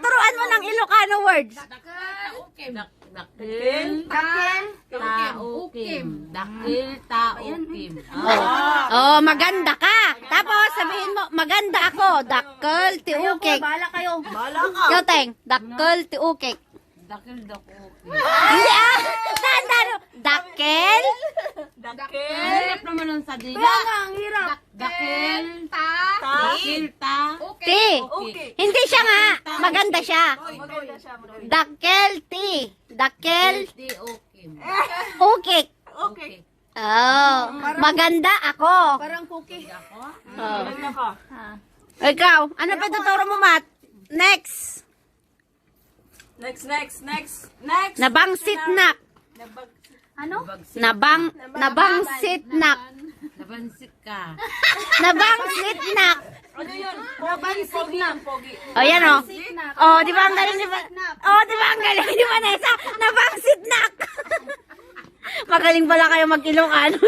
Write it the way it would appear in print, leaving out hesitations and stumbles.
Turuan mo ng Ilocano words. Dakil, taukim. Dakil, taukim. Oh, maganda ka. Tapos sabihin mo, maganda ako. Dakkel, tiukik. Bahala kayo. Ikaw, Teng. Dakkel, tiukik. Dakil, dakukim. Hindi ah. Tandaan mo. Dakkel. Hirap naman nun sa dila. Ang hirap. Dakil, dakil, ta. Ti. Hindi siya nga. Maganda siya. Dakkel, ti. Dakkel, Tiukim. ukik. Okay. Oh, maganda ako. Parang cookie. Ako? Oh. Ikaw, ano pa tuturo mo, Mat? Next. Next. Nabangsitnak. Ano? Nabangsitnak. Nabansit ka. Nabangsitnak. Nabansignak. O, yan o. O, di ba ang galing ni Vanessa? Nabangsitnak. Magaling pala kayo mag-Ilocano.